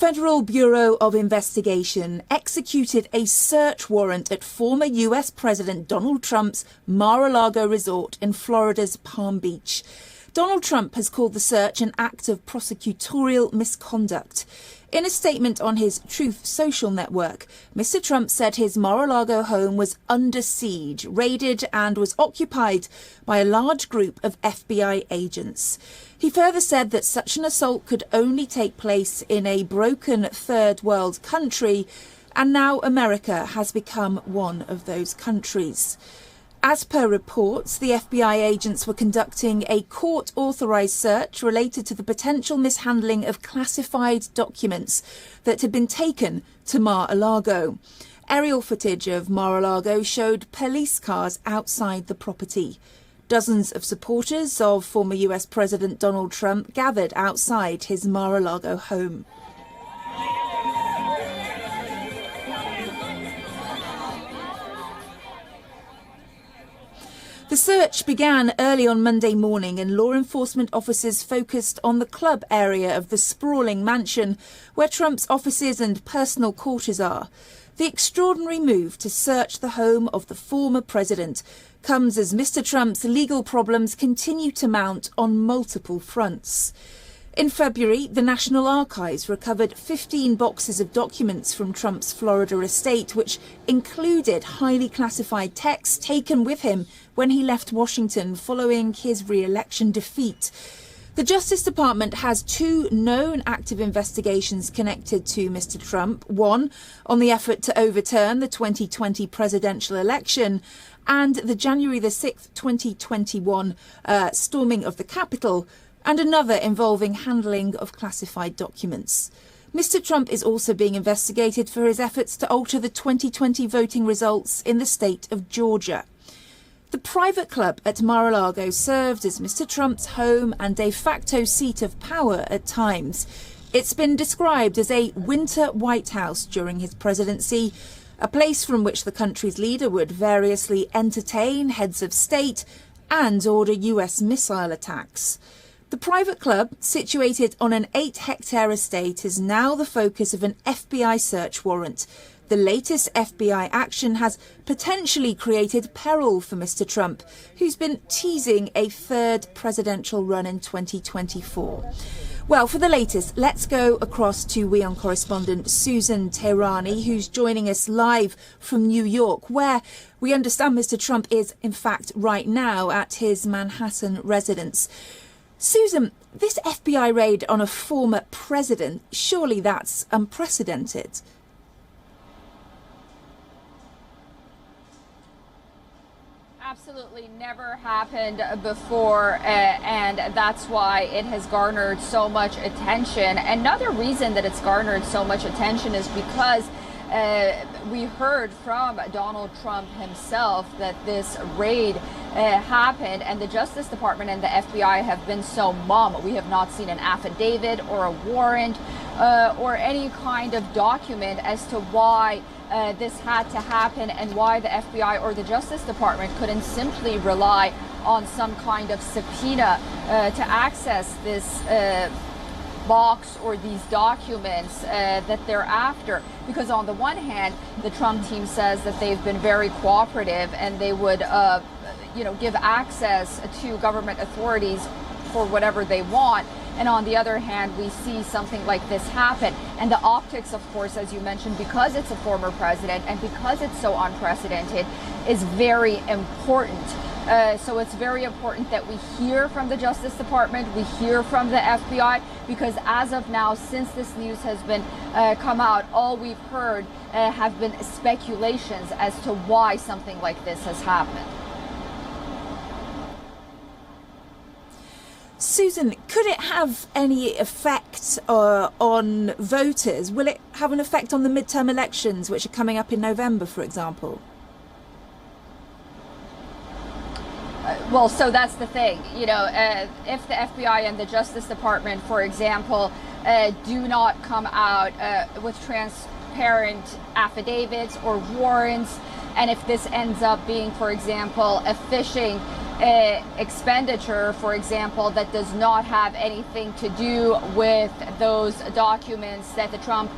Federal Bureau of Investigation executed a search warrant at former US President Donald Trump's Mar-A-Lago resort in Florida's Palm Beach. Donald Trump has called the search an act of prosecutorial misconduct. In a statement on his Truth Social network, Mr. Trump said his Mar-A-Lago home was under siege, raided and was occupied by a large group of FBI agents. He further said that such an assault could only take place in a broken third world country, and now America has become one of those countries. As per reports, the FBI agents were conducting a court-authorised search related to the potential mishandling of classified documents that had been taken to Mar-A-Lago. Aerial footage of Mar-A-Lago showed police cars outside the property. Dozens of supporters of former US President Donald Trump gathered outside his Mar-A-Lago home. The search began early on Monday morning, and law enforcement officers focused on the club area of the sprawling mansion where Trump's offices and personal quarters are. The extraordinary move to search the home of the former president comes as Mr. Trump's legal problems continue to mount on multiple fronts. In February, the National Archives recovered 15 boxes of documents from Trump's Florida estate, which included highly classified texts taken with him when he left Washington following his re-election defeat. The Justice Department has two known active investigations connected to Mr. Trump, one on the effort to overturn the 2020 presidential election and the January the 6th, 2021 storming of the Capitol, and another involving handling of classified documents. Mr. Trump is also being investigated for his efforts to alter the 2020 voting results in the state of Georgia. The private club at Mar-A-Lago served as Mr. Trump's home and de facto seat of power at times. It's been described as a winter White House during his presidency, a place from which the country's leader would variously entertain heads of state and order US missile attacks. The private club, situated on an 8-hectare estate, is now the focus of an FBI search warrant. The latest FBI action has potentially created peril for Mr. Trump, who's been teasing a third presidential run in 2024. Well, for the latest, let's go across to WION correspondent Susan Tehrani, who's joining us live from New York, where we understand Mr. Trump is, in fact, right now at his Manhattan residence. Susan, this FBI raid on a former president, surely that's unprecedented. Absolutely never happened before, and that's why it has garnered so much attention. Another reason that it's garnered so much attention is because we heard from Donald Trump himself that this raid happened, and the Justice Department and the FBI have been so mum. We have not seen an affidavit or a warrant or any kind of document as to why this had to happen and why the FBI or the Justice Department couldn't simply rely on some kind of subpoena to access this box or these documents that they're after. Because on the one hand, the Trump team says that they've been very cooperative and they would give access to government authorities for whatever they want. And on the other hand, we see something like this happen. And the optics, of course, as you mentioned, because it's a former president and because it's so unprecedented, is very important. So it's very important that we hear from the Justice Department, we hear from the FBI, because as of now, since this news has been come out, all we've heard have been speculations as to why something like this has happened. Susan, could it have any effect on voters? Will it have an effect on the midterm elections, which are coming up in November, for example? Well, so that's the thing. If the FBI and the Justice Department, for example, do not come out with transparent affidavits or warrants, and if this ends up being, for example, a phishing expenditure, for example, that does not have anything to do with those documents that the Trump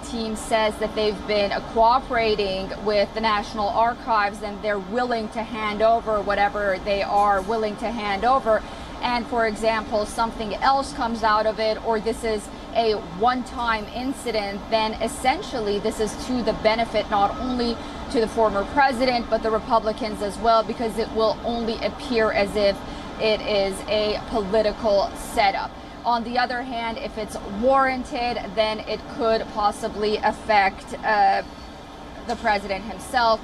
team says that they've been cooperating with the National Archives, and they're willing to hand over whatever they are willing to hand over. And for example, something else comes out of it, or this is a one-time incident, then essentially this is to the benefit not only to the former president, but the Republicans as well, because it will only appear as if it is a political setup. On the other hand, if it's warranted, then it could possibly affect the president himself.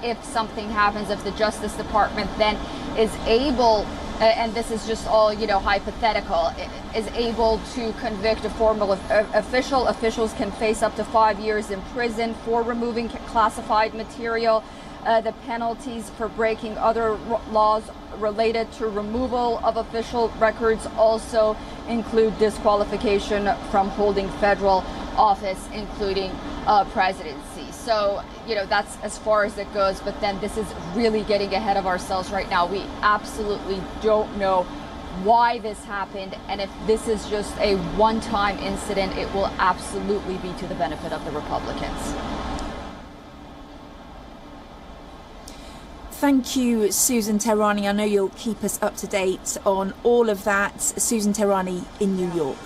If something happens, if the Justice Department then is able, and this is just all, you know, hypothetical, is able to convict a former official. Officials can face up to 5 years in prison for removing classified material. The penalties for breaking other laws related to removal of official records also include disqualification from holding federal office, including presidency. So, you know, that's as far as it goes. But then this is really getting ahead of ourselves right now. We absolutely don't know why this happened. And if this is just a one-time incident, it will absolutely be to the benefit of the Republicans. Thank you, Susan Tehrani. I know you'll keep us up to date on all of that. Susan Tehrani in New York.